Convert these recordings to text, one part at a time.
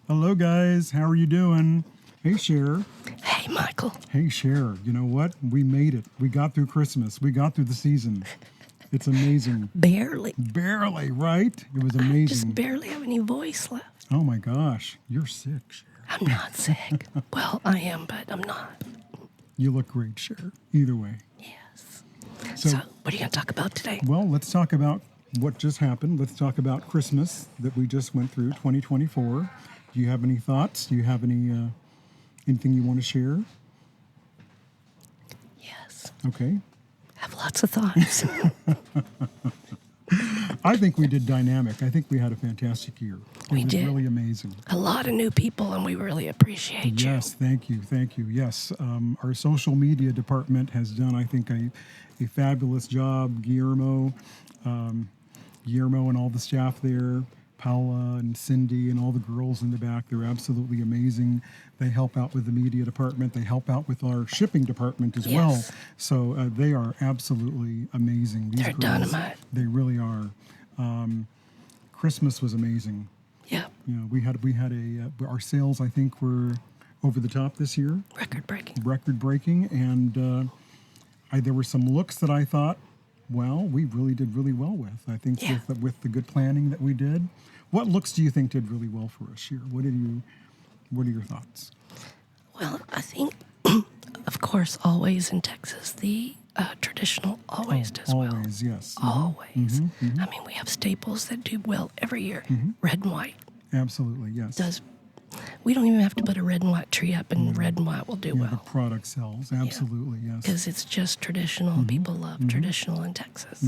Hello, guys. How are you doing? Hey, Cher. Hey, Michael. Hey, Cher. You know what? We made it. We got through Christmas. We got through the season. It's amazing. Barely. Barely, right? It was I amazing. just barely have any voice left. Oh, my gosh. You're sick, Cher. I'm not sick. Well, I am, but I'm not. You look great, Cher. Either way. Yes. So, So, what are you going to talk about today? well, let's talk about what just happened. Let's talk about Christmas that we just went through, 2024. Do you have any thoughts? Do you have any anything you want to share? Yes. Okay. I have lots of thoughts. I think we did dynamic. I think we had a fantastic year. We It was did. really amazing. A lot of new people, and we really appreciate you. Yes, thank you. Yes, our social media department has done, I think, a fabulous job. Guillermo and all the staff there, Paula and Cindy and all the girls in the back, they're absolutely amazing. They help out with the media department. They help out with our shipping department as well. Yes. So they are absolutely amazing. These They're girls, dynamite. They really are. Christmas was amazing. Yeah. You know, we had our sales, I think, were over the top this year, Record breaking. record breaking, and there were some looks that I thought, well, we really did really well with. I think Yeah. with the good planning that we did. What looks do you think did really well for us here? What are your thoughts? Well, I think, of course, always in Texas, the traditional always does well. Always, yes. Always. I mean, we have staples that do well every year. Red and white Absolutely, yes. does. We don't even have to put a red and white tree up, and red and white will do Yeah, the well. product sells. Absolutely, yes. Because it's just traditional. People love traditional in Texas.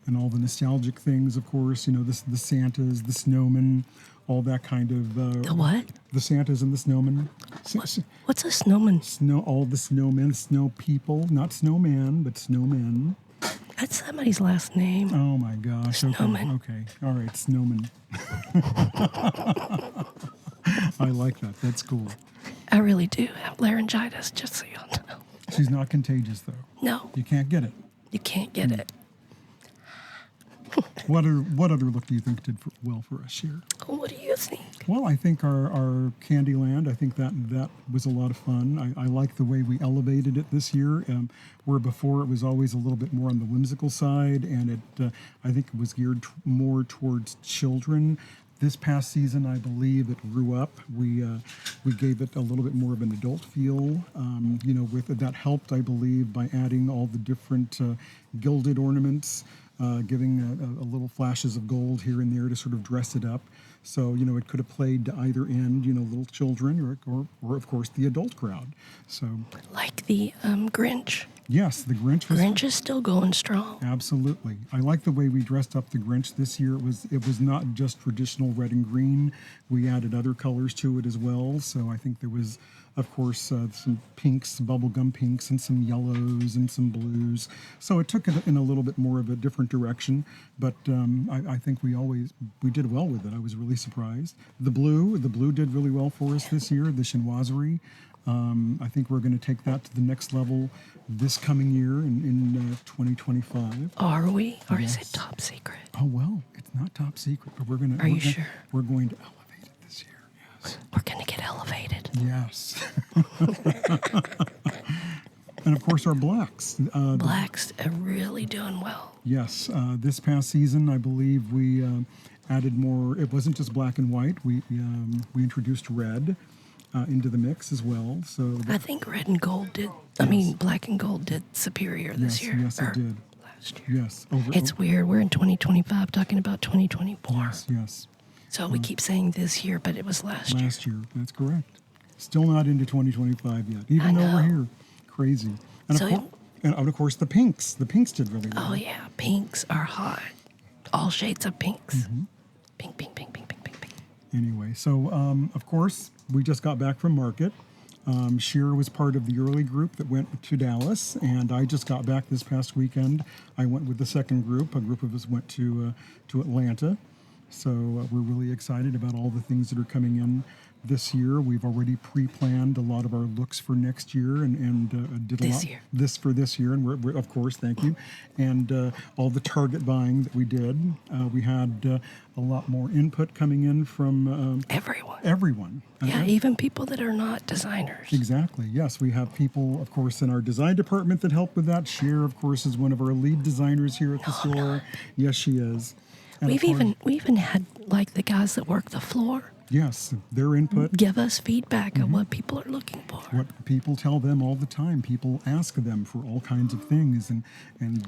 And all the nostalgic things, of course, you know, the Santas, the snowmen, all that kind of... The what? The Santas and the snowmen. What's a snowman? All the snowmen, snow people, not snowman, but snowmen. That's somebody's last name. Oh my gosh. Snowman. Okay. All right, snowman. I like that. That's cool. I really do have laryngitis, just so y'all know. She's not contagious, though. No, You can't get it. you can't get it. What other look do you think did well for us here? What do you think? Well, I think our Candyland, I think that was a lot of fun. I like the way we elevated it this year, where before it was always a little bit more on the whimsical side, and I think it was geared more towards children. This past season, I believe it grew up. We gave it a little bit more of an adult feel. With that helped, I believe, by adding all the different gilded ornaments, giving a little flashes of gold here and there to sort of dress it up. So, it could have played to either end, little children or of course, the adult crowd. So, Like the Grinch. yes, the Grinch was... Grinch is still going strong. Absolutely. I like the way we dressed up the Grinch this year. It was not just traditional red and green. We added other colors to it as well. So I think there was, of course, some pinks, bubblegum pinks, and some yellows and some blues. So it took it in a little bit more of a different direction. But I think we did well with it. I was really surprised. The blue did really well for us this year, the chinoiserie. I think we're going to take that to the next level this coming year in 2025. Are we? Or is Yes. it top secret? Oh, well, it's not top secret, but we're going to... Are you sure? We're going to elevate it this year, yes. We're going to get elevated. Yes. And, of course, our blacks. Blacks are really doing well. Yes, this past season, I believe we added more... It wasn't just black and white. We introduced red into the mix as well. So I think red and gold did. Black and gold did superior this year. Yes, it did. Last year. Yes. It's weird. We're in 2025 talking about 2024. Yes. So we keep saying this year, but it was last year. Last year, that's correct. Still not into 2025 yet, even I though we're know. here. Crazy. And, So- of course, the pinks. The pinks did really well. Oh, yeah. Pinks are hot. All shades of pinks. Mm-hmm. Pink, pink, pink, pink, pink, pink, pink. Anyway, so, of course, we just got back from market. Sheer was part of the early group that went to Dallas, and I just got back this past weekend. I went with the second group. A group of us went to Atlanta. So we're really excited about all the things that are coming in this year. We've already pre-planned a lot of our looks for next year and did a lot this year. And we're of course, thank you. And all the target buying that we did, we had a lot more input coming in from everyone. Yeah, even people that are not designers. Exactly. Yes, we have people, of course, in our design department that help with that. Cher, of course, is one of our lead designers here at the store. No. Yes, she is. And we even had like the guys that work the floor. Yes, their input. Give us feedback of what people are looking for. What people tell them all the time. People ask them for all kinds of things. And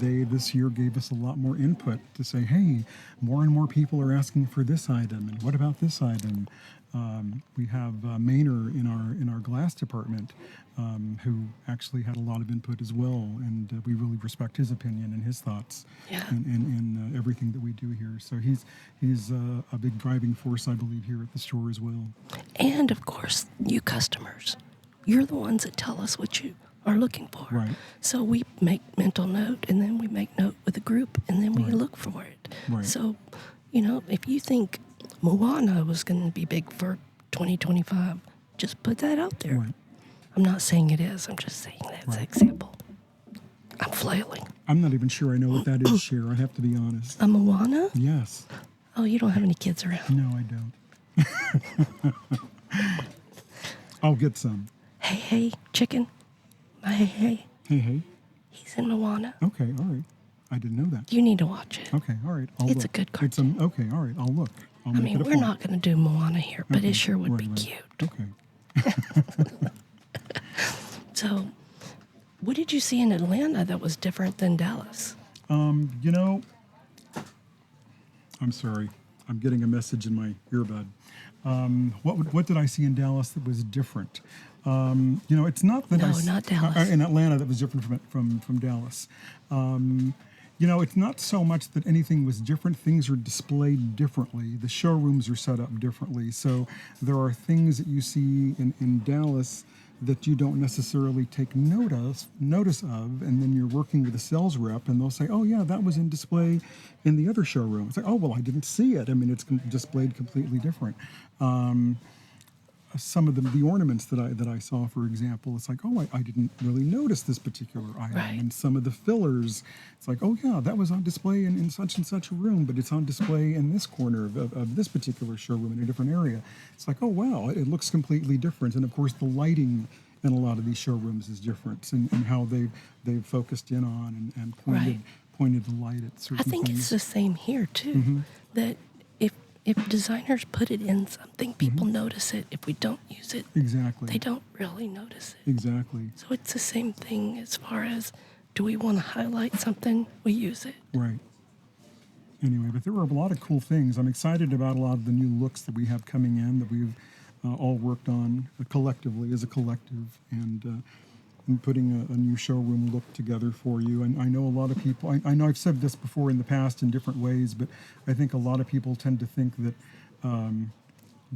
they this year gave us a lot more input to say, hey, more and more people are asking for this item. And what about this item? We have Maynor in our glass department who actually had a lot of input as well, and we really respect his opinion and his thoughts in everything that we do here. So he's a big driving force, I believe, here at the store as well. And of course, you customers, you're the ones that tell us what you are looking for. Right. So we make mental note, and then we make note with a group, and then we look for it. Right. So, if you think Moana was going to be big for 2025, just put that out there. Right. I'm not saying it is. I'm just saying that's an example. I'm flailing. I'm not even sure I know what that is, Cher. I have to be honest. A Moana? Yes. Oh, you don't have any kids around. No, I don't. I'll get some. Hey, chicken. My hey. Hey. He's in Moana. Okay, all right. I didn't know that. You need to watch it. Okay, all right. It's a good cartoon. Okay, all right. I'll look. We're not going to do Moana here, but it sure would be cute. Okay. So, what did you see in Atlanta that was different than Dallas? I'm sorry. I'm getting a message in my earbud. What did I see in Dallas that was different? It's not that not Dallas. In Atlanta that was different from Dallas. It's not so much that anything was different. Things are displayed differently. The showrooms are set up differently. So there are things that you see in Dallas that you don't necessarily take notice of, and then you're working with a sales rep, and they'll say, "Oh yeah, that was in display in the other showroom." It's like, "Oh well, I didn't see it." I mean, it's displayed completely different. Some of the ornaments that I saw, for example, it's like, oh, I didn't really notice this particular item. Right. And some of the fillers, it's like, oh yeah, that was on display in such and such a room, but it's on display in this corner of this particular showroom in a different area. It's like, oh wow, it looks completely different. And of course, the lighting in a lot of these showrooms is different, and how they've focused in on and pointed the light at certain things. I think it's the same here too. That if designers put it in something, people notice it. If we don't use it, exactly, they don't really notice it. Exactly. So it's the same thing as far as, do we want to highlight something? We use it. Right. Anyway, but there were a lot of cool things. I'm excited about a lot of the new looks that we have coming in that we've all worked on collectively as a collective, and putting a new showroom look together for you. And I know a lot of people, I know I've said this before in the past in different ways, but I think a lot of people tend to think that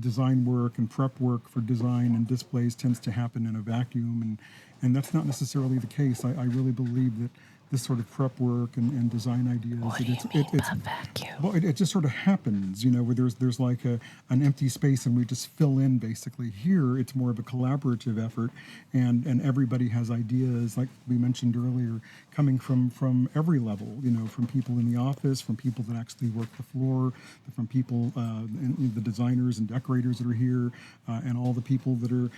design work and prep work for design and displays tends to happen in a vacuum, and that's not necessarily the case. I really believe that this sort of prep work and design ideas. What do you mean by vacuum? Well, it just sort of happens, where there's like an empty space and we just fill in basically. Here, it's more of a collaborative effort, and everybody has ideas, like we mentioned earlier, coming from every level, from people in the office, from people that actually work the floor, from people, and the designers and decorators that are here, and all the people that are,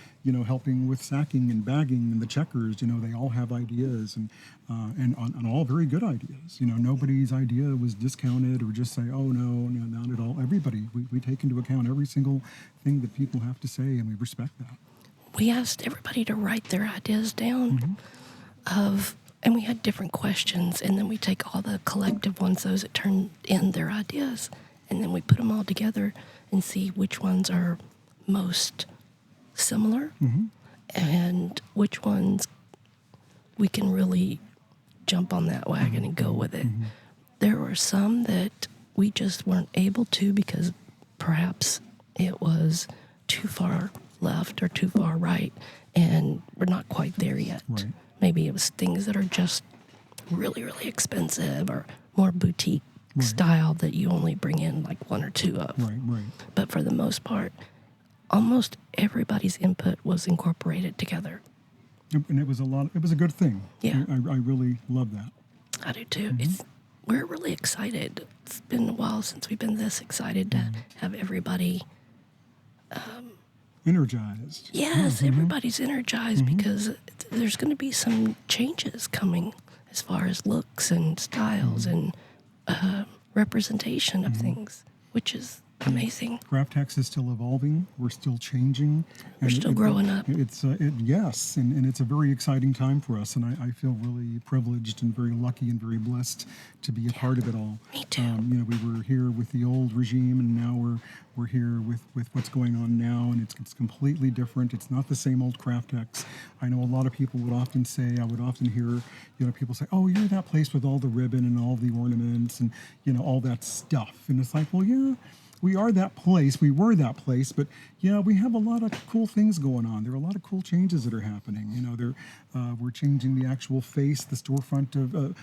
helping with sacking and bagging and the checkers. They all have ideas, and all very good ideas. Nobody's idea was discounted or just say, oh, no, not at all. Everybody, we take into account every single thing that people have to say, and we respect that. We asked everybody to write their ideas down and we had different questions, and then we take all the collective ones, those that turned in their ideas, and then we put them all together and see which ones are most similar and which ones we can really jump on that wagon and go with it. There were some that we just weren't able to because perhaps it was too far left or too far right, and we're not quite there yet. Right. Maybe it was things that are just really, really expensive or more boutique style that you only bring in like one or two of. Right. But for the most part, almost everybody's input was incorporated together. And it was a good thing. Yeah. I really love that. I do too. We're really excited. It's been a while since we've been this excited to have everybody. Energized. Yes, everybody's energized because there's going to be some changes coming as far as looks and styles and representation of things, which is amazing. Craftex is still evolving. We're still changing. We're still growing up. Yes, and it's a very exciting time for us, and I feel really privileged and very lucky and very blessed to be a part of it all. Me too. We were here with the old regime, and now we're here with what's going on now, and it's completely different. It's not the same old Craftex. I know a lot of people would often say, I would often hear, people say, "Oh, you're that place with all the ribbon and all the ornaments and all that stuff," and it's like, well, yeah. We are that place. We were that place, but we have a lot of cool things going on. There are a lot of cool changes that are happening. We're changing the actual face. The storefront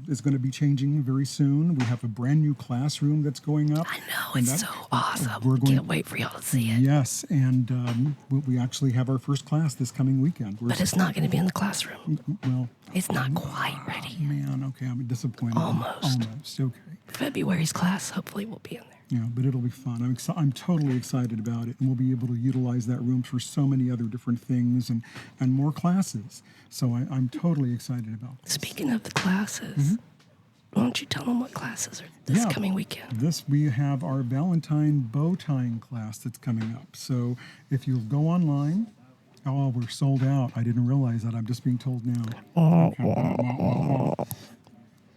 is going to be changing very soon. We have a brand new classroom that's going up. I know, it's so awesome. Can't wait for y'all to see it. Yes, and we actually have our first class this coming weekend. But it's not going to be in the classroom. Well, it's not quite ready. Man, okay, I'm disappointed. Almost, okay. February's class hopefully will be in there. Yeah, but it'll be fun. I'm totally excited about it, and we'll be able to utilize that room for so many other different things and more classes. So I'm totally excited about this. Speaking of the classes, why don't you tell them what classes are this coming weekend? We have our Valentine bow tying class that's coming up. So if you go online, we're sold out. I didn't realize that. I'm just being told now.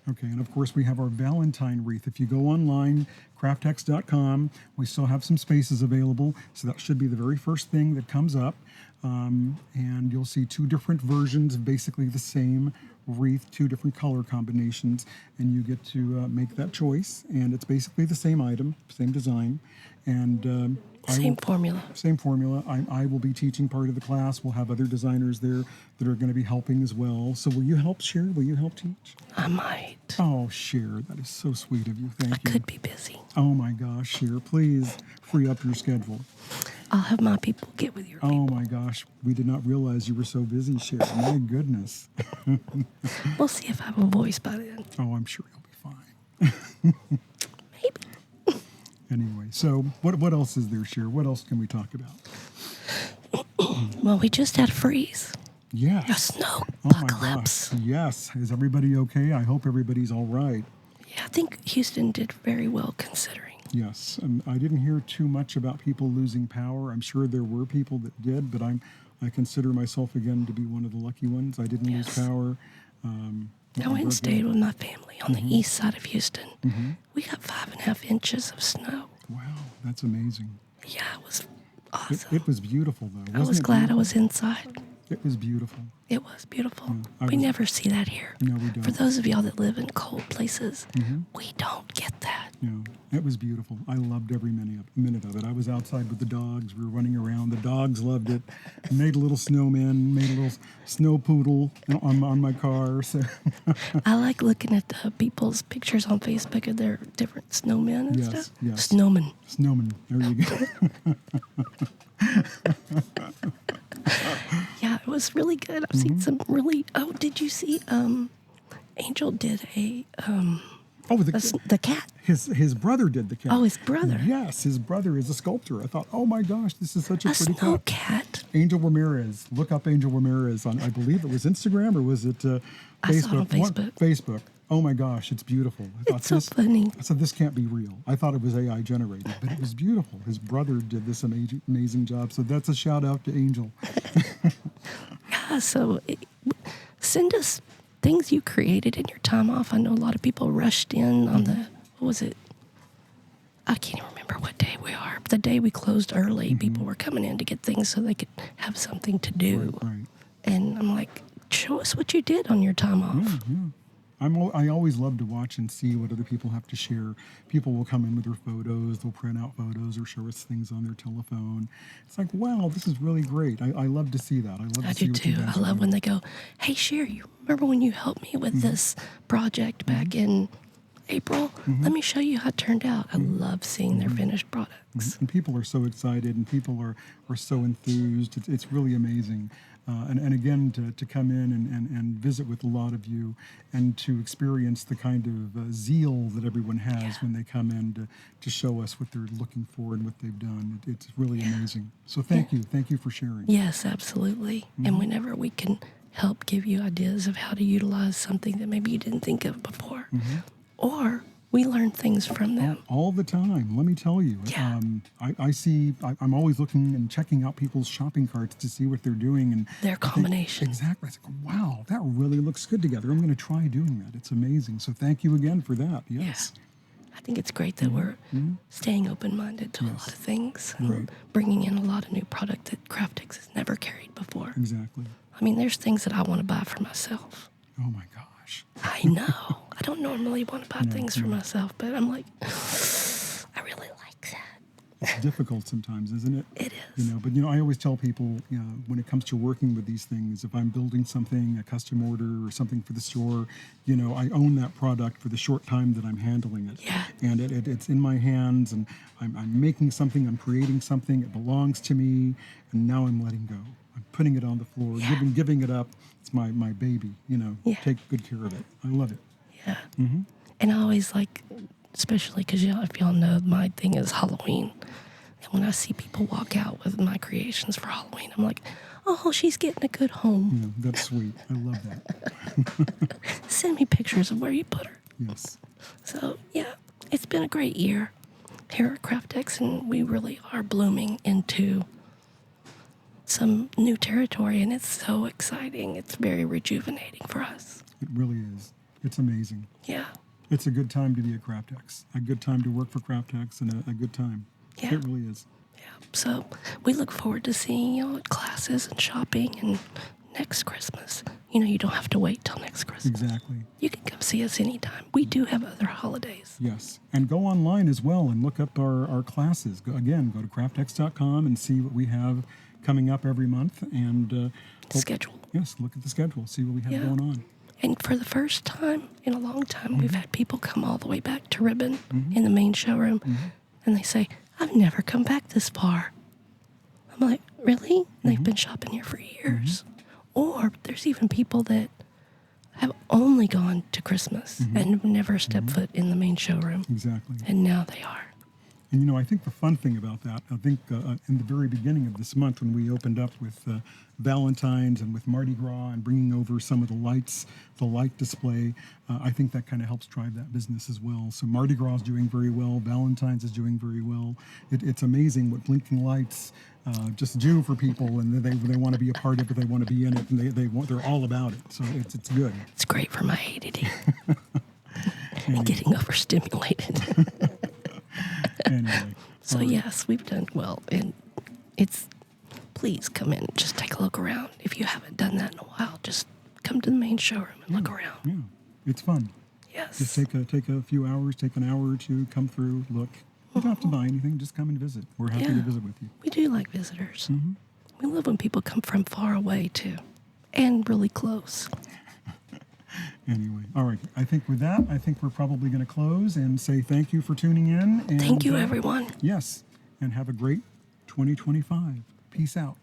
Okay, and of course we have our Valentine wreath. If you go online, craftex.com, we still have some spaces available, so that should be the very first thing that comes up. And you'll see two different versions of basically the same wreath, two different color combinations, and you get to make that choice. And it's basically the same item, same design, and same formula. Same formula. I will be teaching part of the class. We'll have other designers there that are going to be helping as well. So will you help share? Will you help teach? I might. Oh, Cher, that is so sweet of you. Thank you. I could be busy. Oh my gosh, Cher, please free up your schedule. I'll have my people get with your people. Oh my gosh, we did not realize you were so busy, Cher. My goodness. We'll see if I have a voice by then. Oh, I'm sure you'll be fine. Maybe. Anyway, so what else is there, Cher? What else can we talk about? Well, we just had a freeze. Yes. A snow Oh apocalypse. my gosh. Yes. Is everybody okay? I hope everybody's all right. Yeah, I think Houston did very well considering. Yes. And I didn't hear too much about people losing power. I'm sure there were people that did, but I consider myself again to be one of the lucky ones. I didn't lose power. I went and stayed with my family on the east side of Houston. We got 5.5 inches of snow. Wow, that's amazing. Yeah, it was awesome. It was beautiful, though. I was glad I was inside. It was beautiful. It was beautiful. We never see that here. No, we don't. For those of y'all that live in cold places, we don't get that. No, it was beautiful. I loved every minute of it. I was outside with the dogs. We were running around. The dogs loved it. Made a little snowman, made a little snow poodle on my car. So I like looking at the people's pictures on Facebook of their different snowmen and stuff. Yes. Snowmen. There you go. Yeah, it was really good. I've seen some really. Oh, did you see? Angel did the cat. His brother did the cat. Oh, his brother. Yes, his brother is a sculptor. I thought, oh my gosh, this is such a pretty snow cat. Angel Ramirez. Look up Angel Ramirez on, I believe it was Instagram or was it Facebook? I saw it on Facebook. Facebook. Oh my gosh, it's beautiful. It's so funny. I said, this can't be real. I thought it was AI generated, but it was beautiful. His brother did this amazing job. So that's a shout out to Angel. Yeah, so send us things you created in your time off. I know a lot of people rushed in on what was it? I can't even remember what day we are. The day we closed early, people were coming in to get things so they could have something to do. Right. And I'm like, show us what you did on your time off. Yeah. I always love to watch and see what other people have to share. People will come in with their photos, they'll print out photos or show us things on their telephone. It's like, wow, this is really great. I love to see that. I do too. I love when they go, hey, Cher, you remember when you helped me with this project back in, April, let me show you how it turned out. I love seeing their finished products. And people are so excited, and people are so enthused. It's really amazing. And again, to come in and visit with a lot of you, and to experience the kind of zeal that everyone has when they come in to show us what they're looking for and what they've done. It's really amazing. So thank you for sharing. Yes, absolutely. And whenever we can help give you ideas of how to utilize something that maybe you didn't think of before, or we learn things from them. All the time, let me tell you. Yeah. I'm always looking and checking out people's shopping carts to see what they're doing. And Their combination. Exactly. It's like, wow, that really looks good together. I'm going to try doing that. It's amazing. So thank you again for that. Yes. I think it's great that we're staying open-minded to a lot of things and Right. bringing in a lot of new product that Craftex has never carried before. Exactly. I mean, there's things that I want to buy for myself. Oh my gosh. I know. I don't normally want to buy things for myself, but I'm like, I really like that. It's difficult sometimes, isn't it? It is. But I always tell people, when it comes to working with these things, if I'm building something, a custom order or something for the store, I own that product for the short time that I'm handling it. Yeah. And it's in my hands, and I'm making something, I'm creating something, it belongs to me, and now I'm letting go. I'm putting it on the floor, giving it up. It's my baby, Take good care of it. I love it. Yeah. And I always like, especially because if y'all know, my thing is Halloween. And when I see people walk out with my creations for Halloween, I'm like, oh, she's getting a good home. That's sweet. I love that. Send me pictures of where you put her. Yes. So, yeah, it's been a great year here at Craftex, and we really are blooming into some new territory, and it's so exciting. It's very rejuvenating for us. It really is. It's amazing. Yeah. It's a good time to be at Craftex, a good time to work for Craftex, and a good time. Yeah. It really is. Yeah. So we look forward to seeing y'all at classes and shopping and next Christmas. You don't have to wait till next Christmas. Exactly. You can come see us anytime. We do have other holidays. Yes. And go online as well and look up our classes. Go to craftex.com and see what we have coming up every month. And Schedule. Yes, look at the schedule, see what we have going on. And for the first time in a long time, we've had people come all the way back to Ribbon in the main showroom, and they say, I've never come back this far. I'm like, really? And they've been shopping here for years. Or there's even people that have only gone to Christmas and have never stepped foot in the main showroom. Exactly. And now they are. And I think the fun thing about that, I think in the very beginning of this month when we opened up with Valentine's and with Mardi Gras and bringing over some of the lights, the light display, I think that kind of helps drive that business as well. So Mardi Gras is doing very well. Valentine's is doing very well. It's amazing what blinking lights just do for people, and they want to be a part of it. They want to be in it, and they're all about it. So it's good. It's great for my ADD and getting overstimulated. Anyway. So yes, we've done well, and please come in and just take a look around. If you haven't done that in a while, just come to the main showroom and look around. Yeah, it's fun. Yes. Just take a few hours, take an hour or two, come through, look. You don't have to buy anything, just come and visit. We're happy to visit with you. We do like visitors. We love when people come from far away too, and really close. Anyway, all right. I think with that, we're probably going to close and say thank you for tuning in. And, Thank you, everyone. Yes, and have a great 2025. Peace out.